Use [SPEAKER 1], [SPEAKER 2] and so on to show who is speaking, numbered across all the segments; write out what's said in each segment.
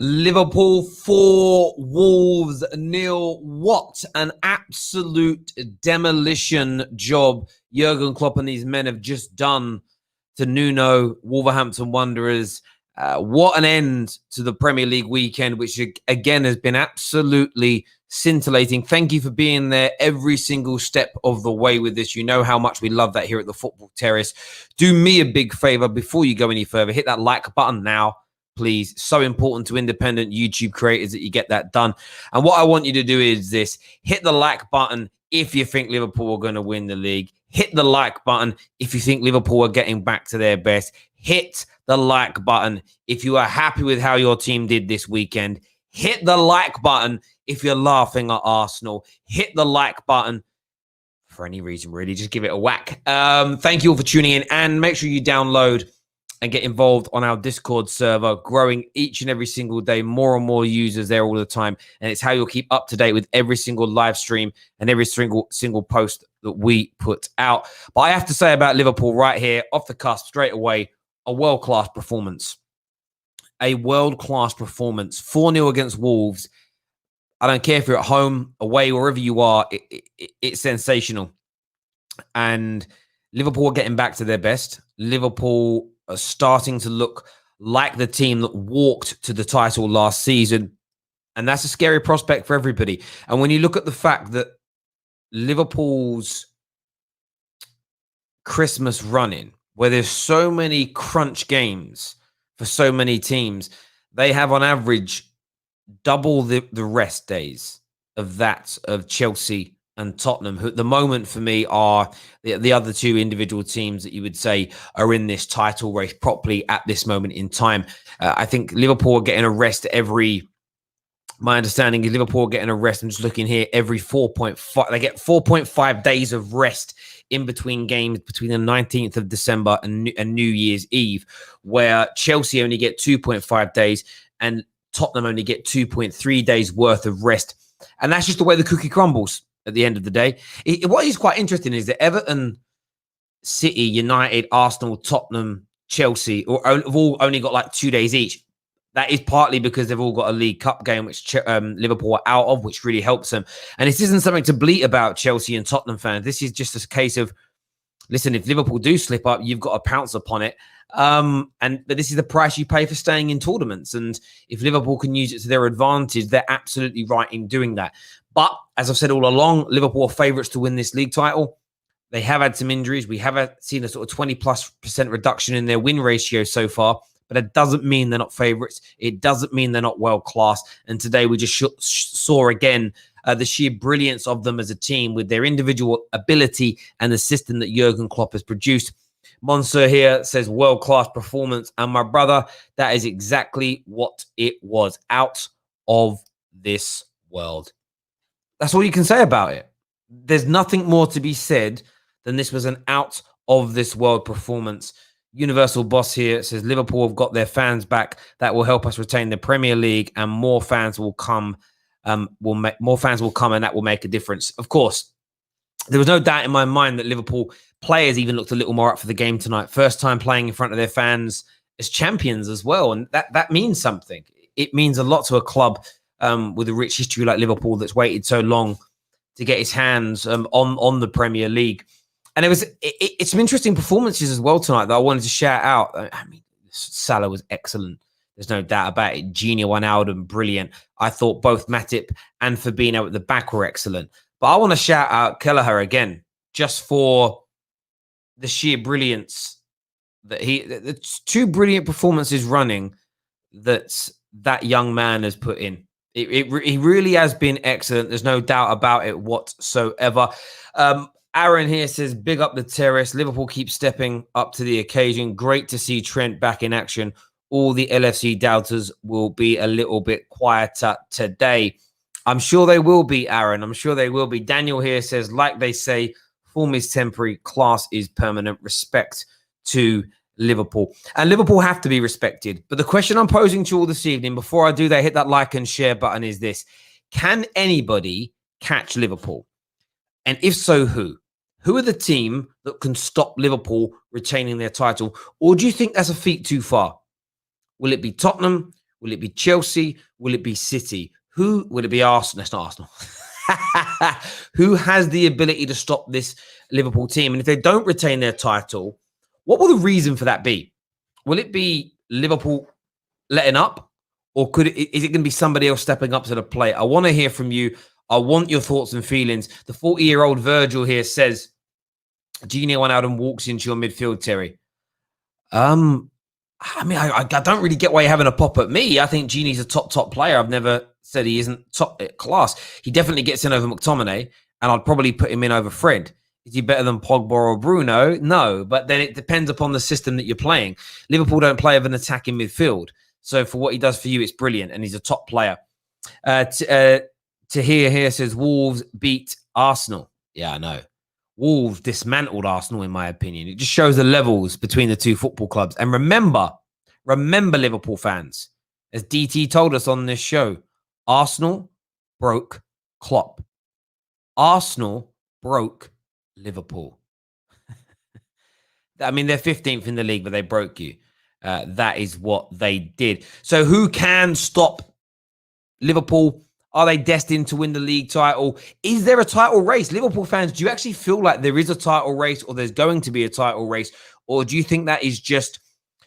[SPEAKER 1] Liverpool 4, Wolves 0. What an absolute demolition job Jurgen Klopp and these men have just done to Nuno, Wolverhampton Wanderers. What an end to the Premier League weekend, which again has been absolutely scintillating. Thank you for being there every single step of the way with this. You know how much we love that here at the Football Terrace. Do me a big favor before you go any further. Hit that like button now, please. So important to independent YouTube creators that you get that done. And what I want you to do is this. Hit the like button if you think Liverpool are going to win the league. Hit the like button if you think Liverpool are getting back to their best. Hit the like button if you are happy with how your team did this weekend. Hit the like button if you're laughing at Arsenal. Hit the like button for any reason, really. Just give it a whack. Thank you all for tuning in, and make sure you download and get involved on our Discord server, growing each and every single day, more and more users there all the time. And it's how you'll keep up to date with every single live stream and every single post that we put out. But I have to say about Liverpool right here, off the cusp, straight away, a world-class performance. A world-class performance. 4-0 against Wolves. I don't care if you're at home, away, wherever you are, it's sensational. And Liverpool are getting back to their best. Liverpool are starting to look like the team that walked to the title last season. And that's a scary prospect for everybody. And when you look at the fact that Liverpool's Christmas run-in, where there's so many crunch games for so many teams, they have on average double the rest days of that of Chelsea and Tottenham, who at the moment for me are the other two individual teams that you would say are in this title race properly at this moment in time. I think Liverpool are getting a rest my understanding is Liverpool are getting a rest. I'm just looking here, every 4.5. They get 4.5 days of rest in between games between the 19th of December and New Year's Eve, where Chelsea only get 2.5 days and Tottenham only get 2.3 days worth of rest. And that's just the way the cookie crumbles at the end of the day. What is quite interesting is that Everton, City, United, Arsenal, Tottenham, Chelsea have all only got like 2 days each. That is partly because they've all got a League Cup game, which Liverpool are out of, which really helps them. And this isn't something to bleat about, Chelsea and Tottenham fans. This is just a case of, listen, if Liverpool do slip up, you've got to pounce upon it. But this is the price you pay for staying in tournaments. And if Liverpool can use it to their advantage, they're absolutely right in doing that. But as I've said all along, Liverpool are favourites to win this league title. They have had some injuries. We have seen a sort of 20+% reduction in their win ratio so far. But it doesn't mean they're not favourites. It doesn't mean they're not world-class. And today we just saw again the sheer brilliance of them as a team with their individual ability and the system that Jurgen Klopp has produced. Monsieur here says world-class performance. And my brother, that is exactly what it was. Out of this world. That's all you can say about it. There's nothing more to be said than this was an out of this world performance. Universal Boss here says Liverpool have got their fans back. That will help us retain the Premier League, and more fans will come. More fans will come, and that will make a difference. Of course, there was no doubt in my mind that Liverpool players even looked a little more up for the game tonight. First time playing in front of their fans as champions as well, and that means something. It means a lot to a club with a rich history like Liverpool that's waited so long to get its hands on the Premier League. And it's some interesting performances as well tonight that I wanted to shout out. I mean, Salah was excellent. There's no doubt about it. Gini Wijnaldum, brilliant. I thought both Matip and Fabinho at the back were excellent. But I want to shout out Kelleher again, just for the sheer brilliance that the two brilliant performances running that young man has put in. He really has been excellent. There's no doubt about it whatsoever. Aaron here says, big up the Terrace. Liverpool keeps stepping up to the occasion. Great to see Trent back in action. All the LFC doubters will be a little bit quieter today. I'm sure they will be, Aaron. I'm sure they will be. Daniel here says, like they say, form is temporary, class is permanent. Respect to Liverpool. And Liverpool have to be respected. But the question I'm posing to you all this evening, before I do that, hit that like and share button, is this. Can anybody catch Liverpool? And if so, who? Who are the team that can stop Liverpool retaining their title? Or do you think that's a feat too far? Will it be Tottenham? Will it be Chelsea? Will it be City? Who will it be? Arsenal? That's not Arsenal. Who has the ability to stop this Liverpool team? And if they don't retain their title, what will the reason for that be? Will it be Liverpool letting up, or is it going to be somebody else stepping up to the plate? I want to hear from you. I want your thoughts and feelings. The 40-year-old Virgil here says, Gini Wijnaldum walks into your midfield, Terry. I mean, I don't really get why you're having a pop at me. I think Gini's a top player. I've never said he isn't top class. He definitely gets in over McTominay, and I'd probably put him in over Fred. Is he better than Pogba or Bruno? No, but then it depends upon the system that you're playing. Liverpool don't play with an attacking midfield. So for what he does for you, it's brilliant, and he's a top player. Tahir here says, Wolves beat Arsenal. Yeah, I know. Wolves dismantled Arsenal, in my opinion. It just shows the levels between the two football clubs. And remember, Liverpool fans, as DT told us on this show, Arsenal broke Klopp. Arsenal broke Liverpool. I mean, they're 15th in the league, but they broke you. That is what they did. So who can stop Liverpool? Are they destined to win the league title? Is there a title race? Liverpool fans, do you actually feel like there is a title race, or there's going to be a title race? Or do you think that is just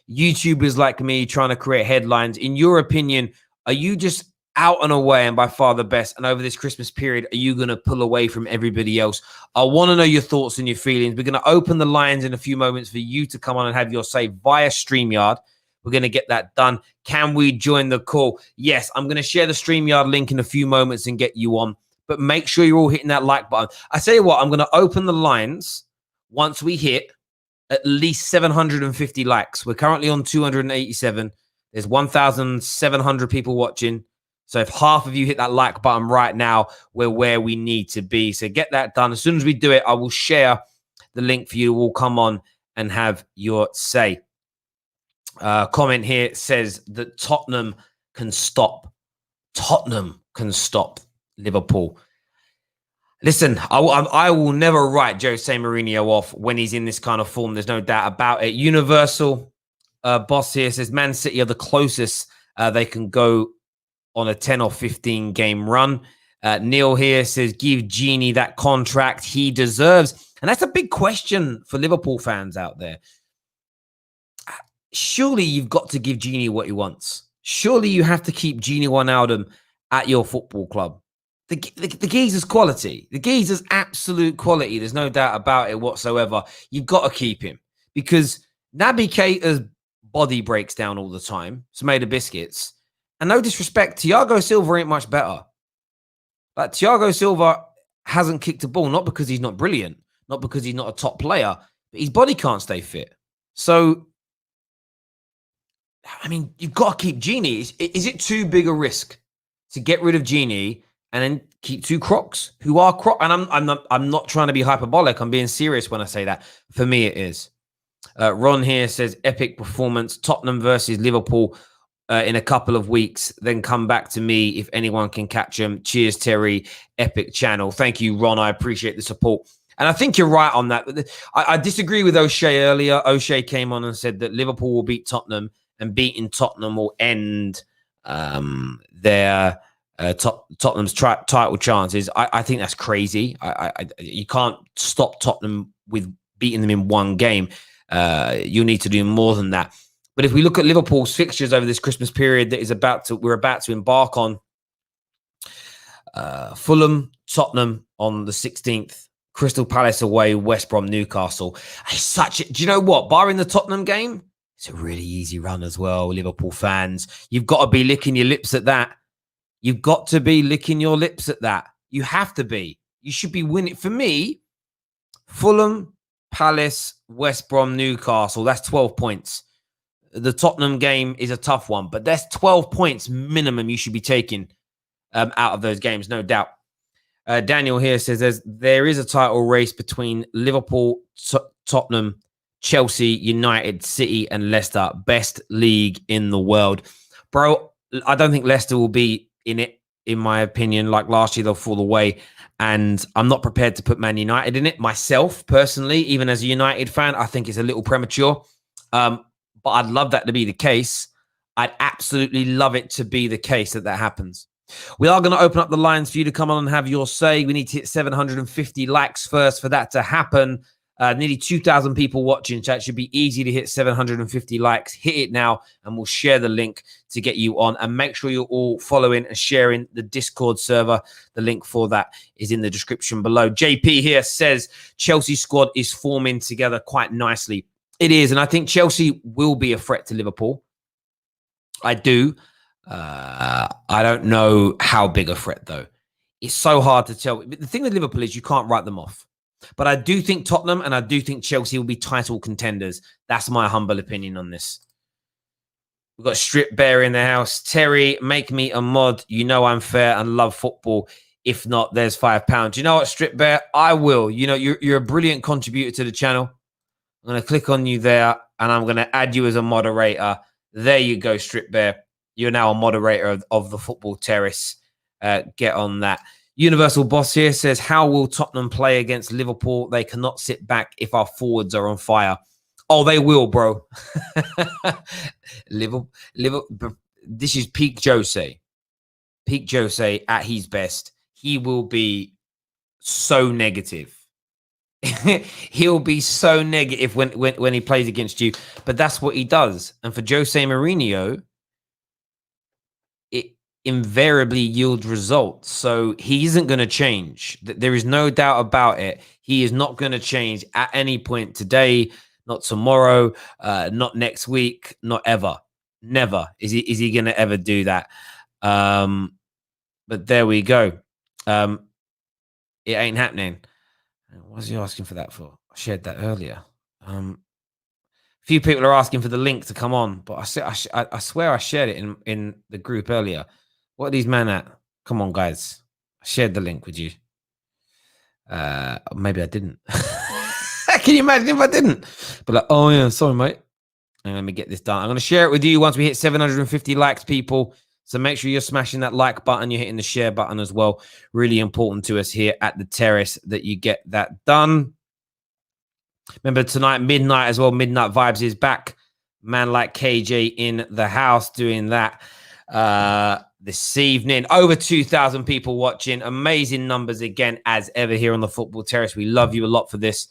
[SPEAKER 1] YouTubers like me trying to create headlines? In your opinion, are you just out and away and by far the best? And over this Christmas period, are you going to pull away from everybody else? I want to know your thoughts and your feelings. We're going to open the lines in a few moments for you to come on and have your say via StreamYard. We're going to get that done. Can we join the call? Yes, I'm going to share the StreamYard link in a few moments and get you on. But make sure you're all hitting that like button. I tell you what, I'm going to open the lines once we hit at least 750 likes. We're currently on 287. There's 1,700 people watching. So if half of you hit that like button right now, we're where we need to be. So get that done. As soon as we do it, I will share the link for you to all come on and have your say. Comment here says that Tottenham can stop Liverpool. Listen, I will never write Jose Mourinho off when he's in this kind of form. There's no doubt about it. Universal boss here says Man City are the closest they can go on a 10 or 15 game run. Neil here says give Gini that contract he deserves. And that's a big question for Liverpool fans out there. Surely you've got to give Gini what he wants. Surely you have to keep Gini Wijnaldum at your football club. The geezer's quality. The geezer's absolute quality. There's no doubt about it whatsoever. You've got to keep him because Naby Keita's body breaks down all the time. It's made of biscuits. And no disrespect, Thiago Silva ain't much better. Like Thiago Silva hasn't kicked a ball, not because he's not brilliant, not because he's not a top player, but his body can't stay fit. So, I mean, you've got to keep Gini. Is it too big a risk to get rid of Gini and then keep two Crocs who are Croc? And I'm not trying to be hyperbolic. I'm being serious when I say that. For me, it is. Ron here says epic performance. Tottenham versus Liverpool in a couple of weeks. Then come back to me if anyone can catch them. Cheers, Terry. Epic channel. Thank you, Ron. I appreciate the support. And I think you're right on that. I disagree with O'Shea earlier. O'Shea came on and said that Liverpool will beat Tottenham, and beating Tottenham will end their Tottenham's title chances. I think that's crazy. You can't stop Tottenham with beating them in one game. You need to do more than that. But if we look at Liverpool's fixtures over this Christmas period that we're about to embark on, Fulham, Tottenham on the 16th, Crystal Palace away, West Brom, Newcastle. Do you know what? Barring the Tottenham game, it's a really easy run as well, Liverpool fans. You've got to be licking your lips at that. You've got to be licking your lips at that. You have to be. You should be winning. For me, Fulham, Palace, West Brom, Newcastle, that's 12 points. The Tottenham game is a tough one, but that's 12 points minimum you should be taking out of those games, no doubt. Daniel here says there is a title race between Liverpool, Tottenham, Chelsea, United, City, and Leicester. Best league in the world. Bro, I don't think Leicester will be in it, in my opinion. Like last year, they'll fall away. And I'm not prepared to put Man United in it myself, personally. Even as a United fan, I think it's a little premature. But I'd love that to be the case. I'd absolutely love it to be the case that happens. We are going to open up the lines for you to come on and have your say. We need to hit 750 likes first for that to happen. Nearly 2,000 people watching, so it should be easy to hit 750 likes. Hit it now, and we'll share the link to get you on. And make sure you're all following and sharing the Discord server. The link for that is in the description below. JP here says Chelsea squad is forming together quite nicely. It is, and I think Chelsea will be a threat to Liverpool. I do. I don't know how big a threat, though. It's so hard to tell. The thing with Liverpool is you can't write them off. But I do think Tottenham and I do think Chelsea will be title contenders. That's my humble opinion on this. We've got Strip Bear in the house. Terry, make me a mod. You know I'm fair and love football. If not, there's £5. You know what, Strip Bear? I will. You know, you're a brilliant contributor to the channel. I'm going to click on you there and I'm going to add you as a moderator. There you go, Strip Bear. You're now a moderator of the Football Terrace. Get on that. Universal Boss here says, how will Tottenham play against Liverpool? They cannot sit back if our forwards are on fire. Oh, they will, bro. Liverpool. This is peak Jose. Peak Jose at his best. He will be so negative. He'll be so negative when he plays against you. But that's what he does. And for Jose Mourinho, it invariably yields results. So he isn't going to change. There is no doubt about it. He is not going to change at any point today, not tomorrow, not next week, not ever. Never is he going to ever do that. But there we go. It ain't happening. What was he asking for that for? I shared that earlier. Few people are asking for the link to come on, but I swear I shared it in the group earlier. What are these men at? Come on, guys. I shared the link with you. Maybe I didn't. Can you imagine if I didn't? But like, oh yeah, sorry, mate. And let me get this done. I'm going to share it with you once we hit 750 likes, people. So make sure you're smashing that like button. You're hitting the share button as well. Really important to us here at the Terrace that you get that done. Remember tonight, midnight as well. Midnight Vibes is back. Man like KJ in the house doing that this evening. Over 2,000 people watching. Amazing numbers again, as ever, here on the Football Terrace. We love you a lot for this.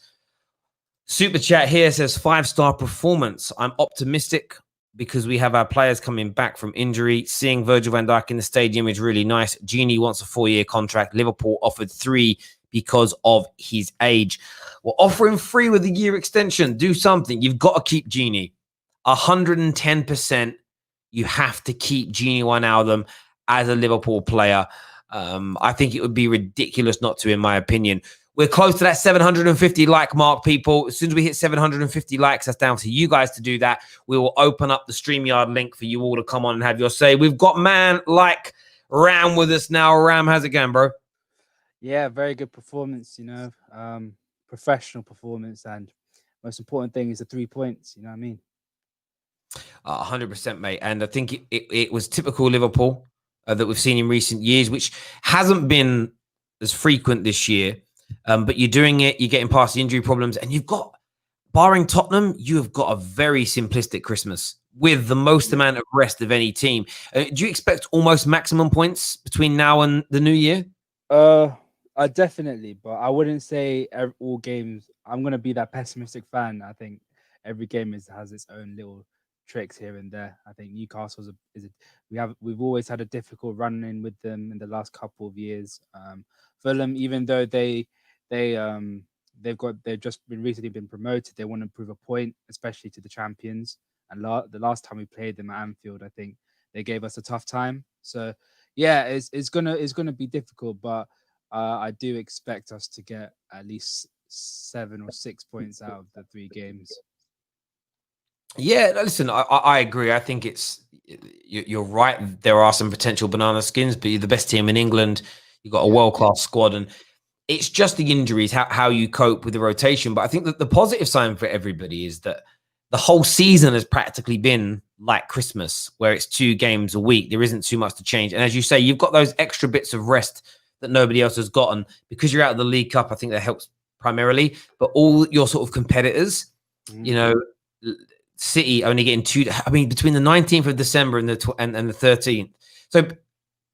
[SPEAKER 1] Super chat here says 5-star performance. I'm optimistic because we have our players coming back from injury. Seeing Virgil van Dijk in the stadium is really nice. Genie wants a 4-year contract. Liverpool offered 3 because of his age. Well, offer him 3 with a year extension. Do something. You've got to keep Genie. 110%. You have to keep Genie Wijnaldum as a Liverpool player. I think it would be ridiculous not to, in my opinion. We're close to that 750 like mark, people. As soon as we hit 750 likes, that's down to you guys to do that. We will open up the StreamYard link for you all to come on and have your say. We've got man like Ram with us now. Ram, how's it going, bro?
[SPEAKER 2] Yeah, very good performance, you know, professional performance. And most important thing is the 3 points, you know what I mean?
[SPEAKER 1] 100%, mate. And I think it was typical Liverpool that we've seen in recent years, which hasn't been as frequent this year. But you're doing it, you're getting past the injury problems, and you've got, barring Tottenham, you have got a very simplistic Christmas with the most amount of rest of any team. Do you expect almost maximum points between now and the new year?
[SPEAKER 2] Definitely, but I wouldn't say all games. I'm going to be that pessimistic fan. I think every game has its own little tricks here and there. I think Newcastle's we've always had a difficult run in with them in the last couple of years. Fulham, even though they've just recently been promoted, they want to prove a point, especially to the champions. And the last time we played them at Anfield, I think they gave us a tough time. So yeah, it's gonna be difficult, but I do expect us to get at least 7 or 6 points out of the 3 games.
[SPEAKER 1] Yeah, listen, I agree. I think you're right. There are some potential banana skins, but you're the best team in England. You've got a world-class squad, and it's just the injuries, how you cope with the rotation. But I think that the positive sign for everybody is that the whole season has practically been like Christmas, where it's 2 games a week. There isn't too much to change. And as you say, you've got those extra bits of rest that nobody else has gotten. Because you're out of the League Cup, I think that helps primarily. But all your sort of competitors, you know, City only getting 2. I mean, between the 19th of December and the 13th. So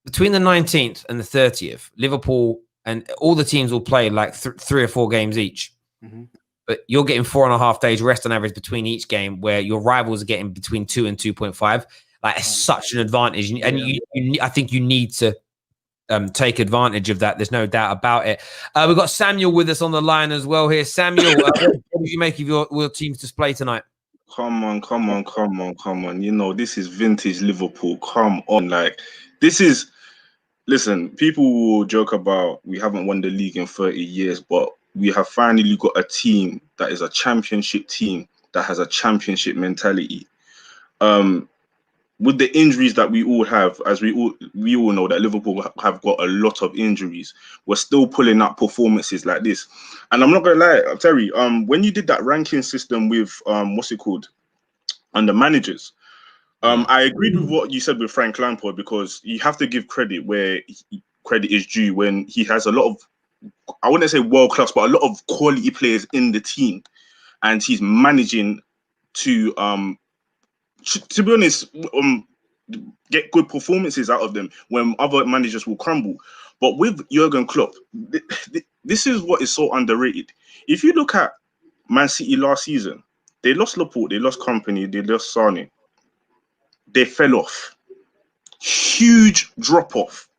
[SPEAKER 1] between the 19th and the 30th, Liverpool and all the teams will play like 3 or 4 games each.
[SPEAKER 2] Mm-hmm.
[SPEAKER 1] But you're getting 4.5 days rest on average between each game, where your rivals are getting between 2 and 2.5. Like, it's such an advantage, and I think you need to take advantage of that. There's no doubt about it. We've got Samuel with us on the line as well here. Samuel, what did you make of your team's display tonight?
[SPEAKER 3] Come on. You know, this is vintage Liverpool. Come on. Like, this is, listen, people will joke about we haven't won the league in 30 years, but we have finally got a team that is a championship team that has a championship mentality. With the injuries that we all have, as we all know that Liverpool have got a lot of injuries, we're still pulling up performances like this. And I'm not gonna lie, Terry, when you did that ranking system with what's it called, under managers, I agreed with what you said with Frank Lampard, because you have to give credit where credit is due, when he has a lot of, I wouldn't say world class, but a lot of quality players in the team, and he's managing to be honest, get good performances out of them when other managers will crumble. But with Jurgen Klopp, this is what is so underrated. If you look at Man City last season, they lost Laporte, they lost Company, they lost Sane. They fell off. Huge drop-off.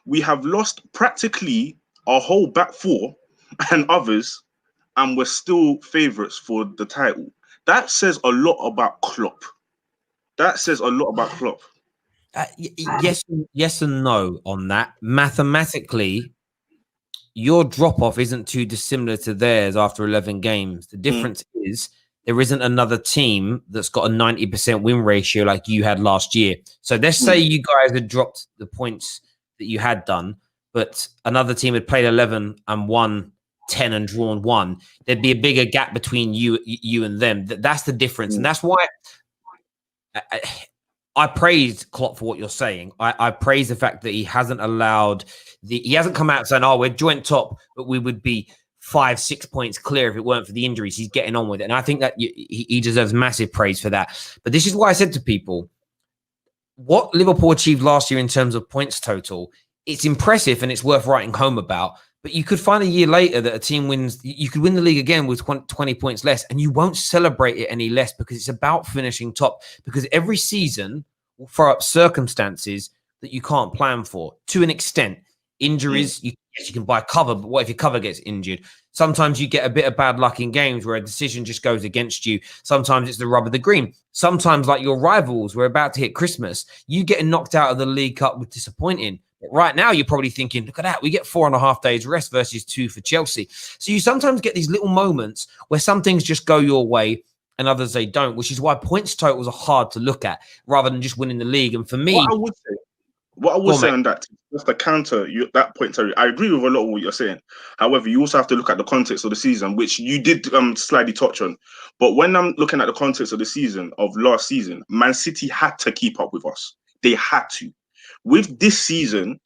[SPEAKER 3] We have lost practically our whole back four and others, and we're still favourites for the title. That says a lot about Klopp. Yes
[SPEAKER 1] and no on that. Mathematically, your drop-off isn't too dissimilar to theirs after 11 games. The difference is there isn't another team that's got a 90% win ratio like you had last year. So let's say you guys had dropped the points that you had done, but another team had played 11 and won 10 and drawn 1. There'd be a bigger gap between you and them. That's the difference. And that's why I praised Klopp for what you're saying. I praise the fact that he hasn't allowed he hasn't come out saying, "Oh, we're joint top, but we would be 5-6 points clear if it weren't for the injuries." He's getting on with it, and I think that he deserves massive praise for that. But this is why I said to people, what Liverpool achieved last year in terms of points total, it's impressive and it's worth writing home about. But you could find a year later that a team wins, you could win the league again with 20 points less, and you won't celebrate it any less, because it's about finishing top. Because every season will throw up circumstances that you can't plan for to an extent. Injuries, you can buy cover, but what if your cover gets injured? Sometimes you get a bit of bad luck in games where a decision just goes against you. Sometimes it's the rub of the green. Sometimes, like your rivals, we're about to hit Christmas, you getting knocked out of the League Cup was disappointing. But right now, you're probably thinking, look at that, we get 4.5 days rest versus 2 for Chelsea. So you sometimes get these little moments where some things just go your way and others they don't, which is why points totals are hard to look at rather than just winning the league. And for me,
[SPEAKER 3] what I would say on that, just to counter that point, Terry, I agree with a lot of what you're saying. However, you also have to look at the context of the season, which you did slightly touch on. But when I'm looking at the context of the season, of last season, Man City had to keep up with us. They had to. With this season,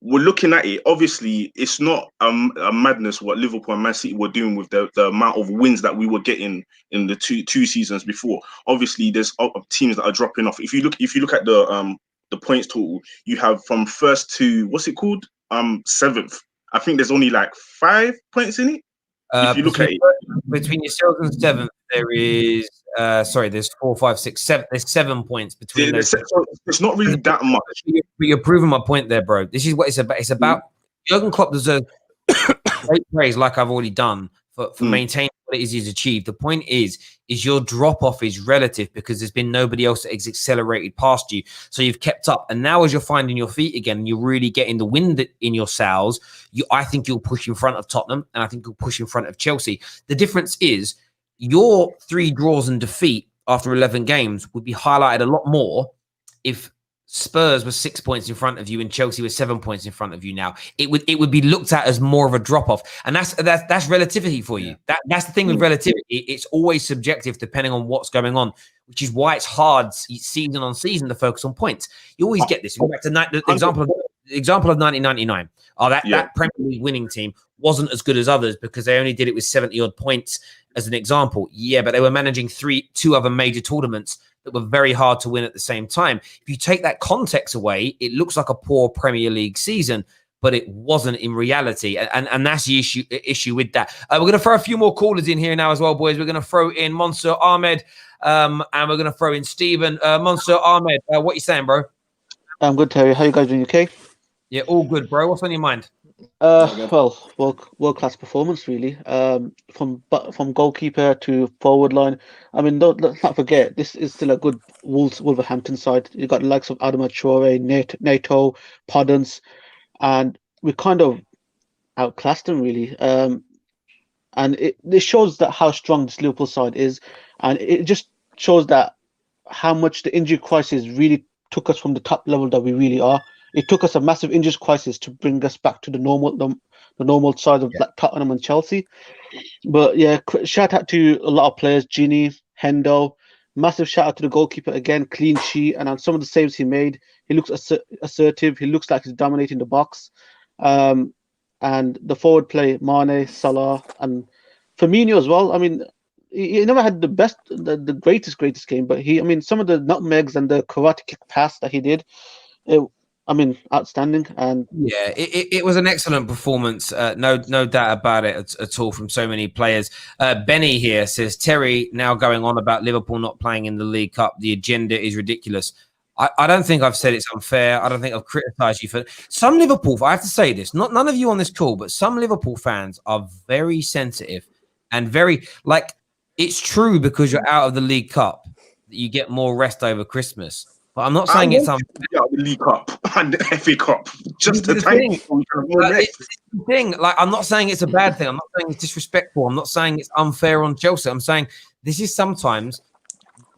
[SPEAKER 3] we're looking at it. Obviously, it's not a madness what Liverpool and Man City were doing with the amount of wins that we were getting in the two seasons before. Obviously, there's teams that are dropping off. If you look at the points total, you have from first to seventh. I think there's only like 5 points in it. If you look at it,
[SPEAKER 1] between yourselves and seventh, there is there's 4, 5, 6, 7. There's 7 points between those.
[SPEAKER 3] So it's not really that much.
[SPEAKER 1] You're proving my point there, bro. This is what it's about. It's about Jurgen Klopp deserves great praise, like I've already done, for maintaining what it is he's achieved. The point is your drop off is relative because there's been nobody else that has accelerated past you. So you've kept up. And now as you're finding your feet again and you're really getting the wind in your sails, I think you'll push in front of Tottenham and I think you'll push in front of Chelsea. The difference is your 3 draws and defeat after 11 games would be highlighted a lot more if Spurs were 6 points in front of you and Chelsea was 7 points in front of you now. It would be looked at as more of a drop-off. And that's relativity for you. That's the thing with relativity. It's always subjective depending on what's going on, which is why it's hard season on season to focus on points. You always get this. Go back to the example of example of 1999. That Premier League winning team wasn't as good as others because they only did it with 70 odd points as an example. Yeah, but they were managing two other major tournaments that were very hard to win at the same time. If you take that context away, it looks like a poor Premier League season, but it wasn't in reality. And that's the issue with that. We're going to throw a few more callers in here now as well, boys. We're going to throw in Monsieur Ahmed, and we're going to throw in Stephen. Monsieur Ahmed, what you saying, bro?
[SPEAKER 4] I'm good, Terry. How you guys doing? Okay?
[SPEAKER 1] Yeah, all good, bro. What's on your mind?
[SPEAKER 4] Well, world-class performance, really. From goalkeeper to forward line. I mean, let's not forget, this is still a good Wolverhampton side. You got the likes of Adama Traore, Nato, Podence, and we kind of outclassed them, really. And it shows that how strong this Liverpool side is, and it just shows that how much the injury crisis really took us from the top level that we really are. It took us a massive injury crisis to bring us back to the normal side of like Tottenham and Chelsea. But yeah, shout out to a lot of players, Gini, Hendo. Massive shout out to the goalkeeper again, clean sheet, and on some of the saves he made, he looks assertive. He looks like he's dominating the box. And the forward play, Mane, Salah, and Firmino as well. I mean, he never had the greatest game, but some of the nutmegs and the karate kick pass that he did, outstanding. And
[SPEAKER 1] yeah, it was an excellent performance. No doubt about it at all from so many players. Benny here says, Terry now going on about Liverpool not playing in the League Cup. The agenda is ridiculous. I don't think I've said it's unfair. I don't think I've criticised you for some Liverpool. I have to say this, none of you on this call, but some Liverpool fans are very sensitive and very it's true because you're out of the League Cup that you get more rest over Christmas. But I'm not saying it's unfair.
[SPEAKER 3] The League Cup and the FA Cup. Just the
[SPEAKER 1] thing. I'm not saying it's a bad thing. I'm not saying it's disrespectful. I'm not saying it's unfair on Chelsea. I'm saying this is sometimes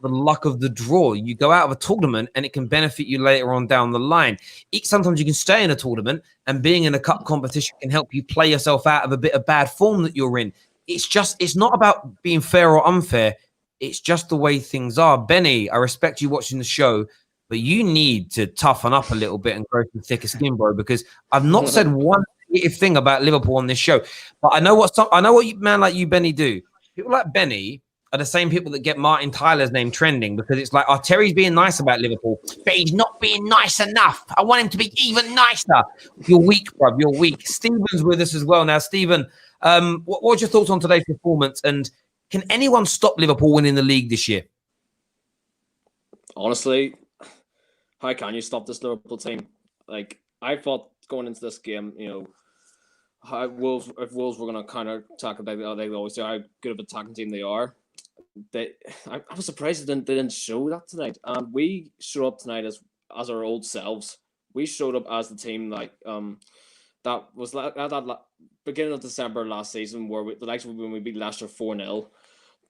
[SPEAKER 1] the luck of the draw. You go out of a tournament and it can benefit you later on down the line. Sometimes you can stay in a tournament and being in a cup competition can help you play yourself out of a bit of bad form that you're in. It's not about being fair or unfair. It's just the way things are. Benny, I respect you watching the show, but you need to toughen up a little bit and grow some thicker skin, bro, because I've not said one negative thing about Liverpool on this show. But I know what man like you, Benny, do. People like Benny are the same people that get Martin Tyler's name trending because it's like, Terry's being nice about Liverpool, but he's not being nice enough. I want him to be even nicer. You're weak, bro. You're weak. Stephen's with us as well. Now, Stephen, what's your thoughts on today's performance? And can anyone stop Liverpool winning the league this year?
[SPEAKER 5] Honestly, how can you stop this Liverpool team? I thought going into this game, if Wolves were going to kind of talk about they always say how good of an attacking team they are. I was surprised they didn't show that tonight. And we showed up tonight as our old selves. We showed up as the team that was like at that beginning of December last season, where when we beat Leicester 4-0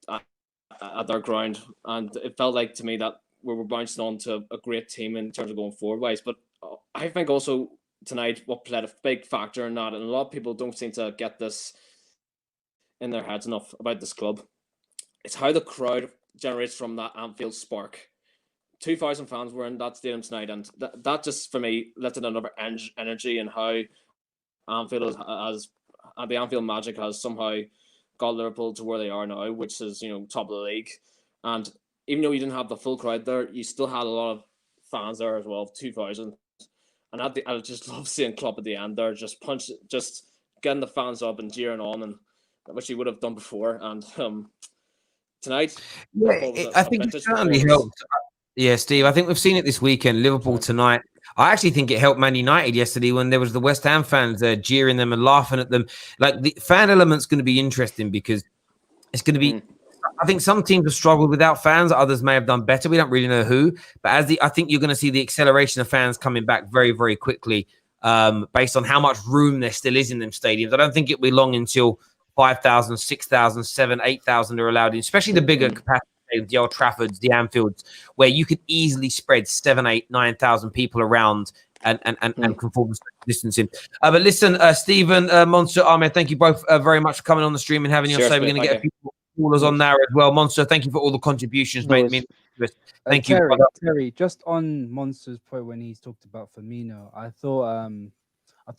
[SPEAKER 5] at their ground, and it felt like to me that we were bouncing on to a great team in terms of going forward wise. But I think also tonight what played a big factor in that, and a lot of people don't seem to get this in their heads enough about this club. It's how the crowd generates from that Anfield spark. 2,000 fans were in that stadium tonight, and that just for me lifted another energy and how Anfield the Anfield magic has somehow got Liverpool to where they are now, which is top of the league. And even though you didn't have the full crowd there, you still had a lot of fans there as well, 2,000. And I just love seeing Klopp at the end there, just getting the fans up and cheering on, and which he would have done before. And tonight,
[SPEAKER 1] I think it certainly helped. Yeah, Steve, I think we've seen it this weekend. Liverpool tonight. I actually think it helped Man United yesterday when there was the West Ham fans jeering them and laughing at them. The fan element's going to be interesting because it's going to be. I think some teams have struggled without fans. Others may have done better. We don't really know who. But I think you're going to see the acceleration of fans coming back very, very quickly based on how much room there still is in them stadiums. I don't think it'll be long until 5,000, 6,000, 7,000, 8,000 are allowed in, especially the bigger capacity, the Old Traffords, the Anfields, where you could easily spread 7,000, 8,000, 9,000 people around and conform to distancing. But listen, Stephen, Monsieur Ahmed, thank you both very much for coming on the stream and having your say. We're going to get a few callers on there as well. Monster, thank you for all the contributions, mate. Thank you,
[SPEAKER 2] Terry,
[SPEAKER 1] brother.
[SPEAKER 2] Terry, just on Monster's point when he's talked about Firmino, I thought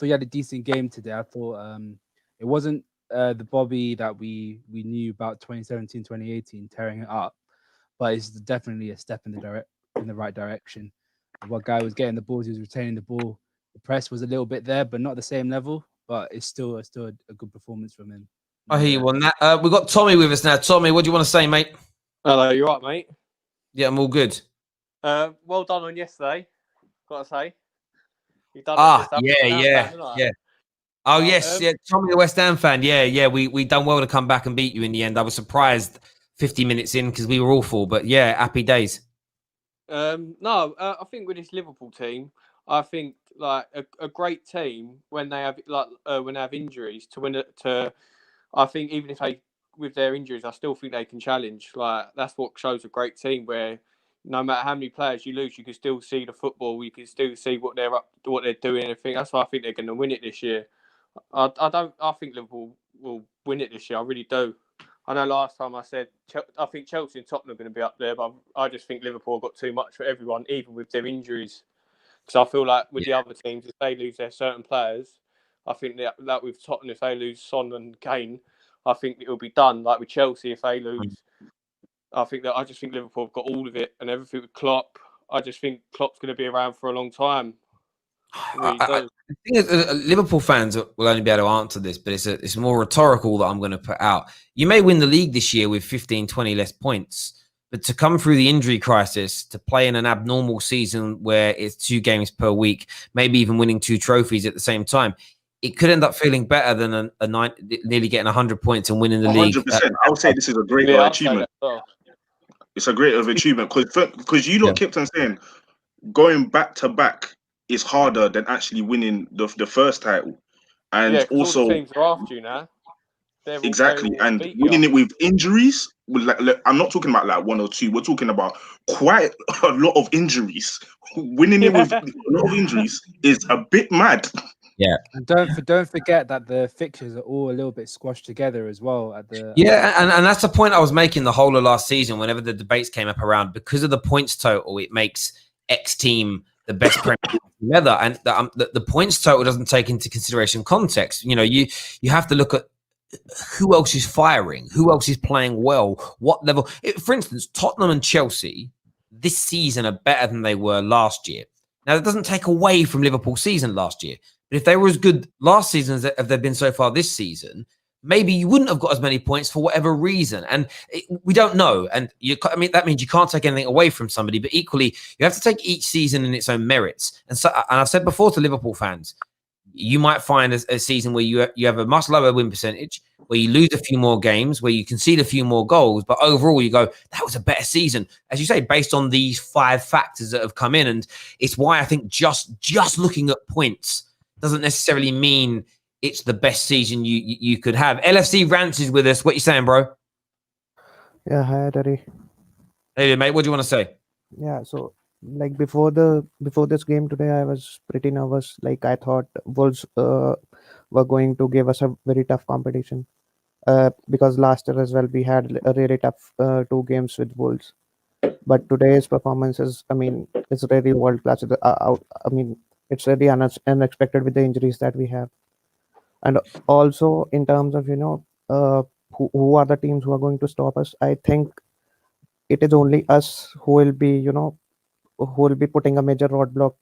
[SPEAKER 2] he had a decent game today. I thought it wasn't the Bobby that we knew about 2017, 2018 tearing it up, but it's definitely a step in the right direction. What guy was getting the balls, he was retaining the ball. The press was a little bit there, but not the same level. But it's still a good performance from him.
[SPEAKER 1] I hear you on that. We've got Tommy with us now. Tommy, what do you want to say, mate?
[SPEAKER 6] Hello, you right, mate?
[SPEAKER 1] Yeah, I'm all good.
[SPEAKER 6] Well done on yesterday. Gotta say, you done it.
[SPEAKER 1] Yeah. Oh yes, Tommy, the West Ham fan. Yeah. We done well to come back and beat you in the end. I was surprised 50 minutes in because we were awful, but yeah, happy days.
[SPEAKER 6] No, I think with this Liverpool team, I think like a great team when they have injuries to win it. I think even if they with their injuries, I still think they can challenge. Like that's what shows a great team where no matter how many players you lose, you can still see the football. You can still see what they're doing. I think that's why I think they're going to win it this year. I think Liverpool will win it this year. I really do. I know last time I said I think Chelsea and Tottenham are going to be up there, but I just think Liverpool got too much for everyone, even with their injuries. Because I feel like with the other teams, if they lose their certain players, I think that with Tottenham, if they lose Son and Kane, I think it will be done. Like with Chelsea, if they lose, I just think Liverpool have got all of it and everything with Klopp. I just think Klopp's going to be around for a long time.
[SPEAKER 1] The thing is, Liverpool fans will only be able to answer this, but it's more rhetorical that I'm going to put out. You may win the league this year with 15, 20 less points, but to come through the injury crisis, to play in an abnormal season where it's 2 games per week, maybe even winning 2 trophies at the same time, it could end up feeling better than nearly getting 100 points and winning the 100%.
[SPEAKER 3] League. 100%. I would say this is a great achievement. It's a great achievement because you lot kept on saying going back to back is harder than actually winning the first title, and also
[SPEAKER 6] all the teams are after you now.
[SPEAKER 3] Exactly, and winning it with injuries. I'm not talking about like 1 or 2. We're talking about quite a lot of injuries. Winning it with a lot of injuries is a bit mad.
[SPEAKER 1] Yeah,
[SPEAKER 2] and don't forget that the fixtures are all a little bit squashed together as well. And
[SPEAKER 1] that's the point I was making the whole of last season. Whenever the debates came up around, because of the points total, it makes X team the best Premier League ever, and the points total doesn't take into consideration context. You know, you have to look at who else is firing, who else is playing well, what level. For instance, Tottenham and Chelsea this season are better than they were last year. Now, that doesn't take away from Liverpool's season last year. But if they were as good last season as they've been so far this season, maybe you wouldn't have got as many points for whatever reason. And we don't know. And that means you can't take anything away from somebody. But equally, you have to take each season in its own merits. And I've said before to Liverpool fans, you might find a season where you have a much lower win percentage, where you lose a few more games, where you concede a few more goals, but overall you go, that was a better season, as you say, based on these 5 factors that have come in. And it's why I think just looking at points doesn't necessarily mean it's the best season you could have. LFC Rants is with us. What you saying, bro?
[SPEAKER 7] Yeah, hi, Terry.
[SPEAKER 1] Hey, mate, what do you want to say?
[SPEAKER 7] Yeah, so like before this game today, I was pretty nervous. Like I thought Wolves were going to give us a very tough competition because last year as well we had a really tough 2 games with Wolves. But today's performance is, it's really world class. It's really unexpected with the injuries that we have, and also in terms of who are the teams who are going to stop us. I think it is only us who will be putting a major roadblock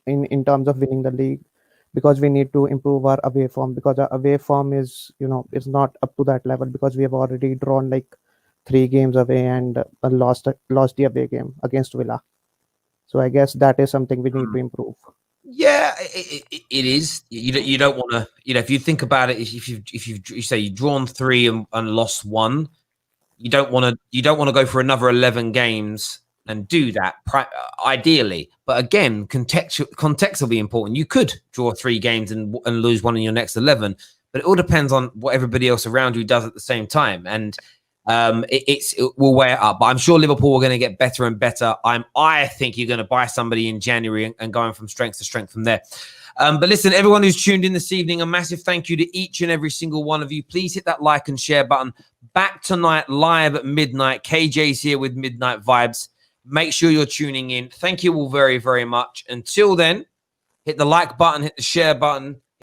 [SPEAKER 7] in terms of winning the league, because we need to improve our away form, because our away form is not up to that level, because we have already drawn like 3 games away and lost the away game against Villa. So I guess that is something we need to improve.
[SPEAKER 1] Yeah, it is. You don't want to. If you think about it, if you say you've drawn 3 and lost 1, you don't want to go for another 11 games and do that ideally. But again, context will be important. You could draw 3 games and lose 1 in your next 11, but it all depends on what everybody else around you does at the same time. And it will wear up. But I'm sure Liverpool are going to get better and better. I think you're going to buy somebody in January and going from strength to strength from there. But listen, everyone who's tuned in this evening, a massive thank you to each and every single one of you. Please hit that like and share button. Back tonight, live at midnight. KJ's here with Midnight Vibes. Make sure you're tuning in. Thank you all very, very much. Until then, hit the like button, hit the share button,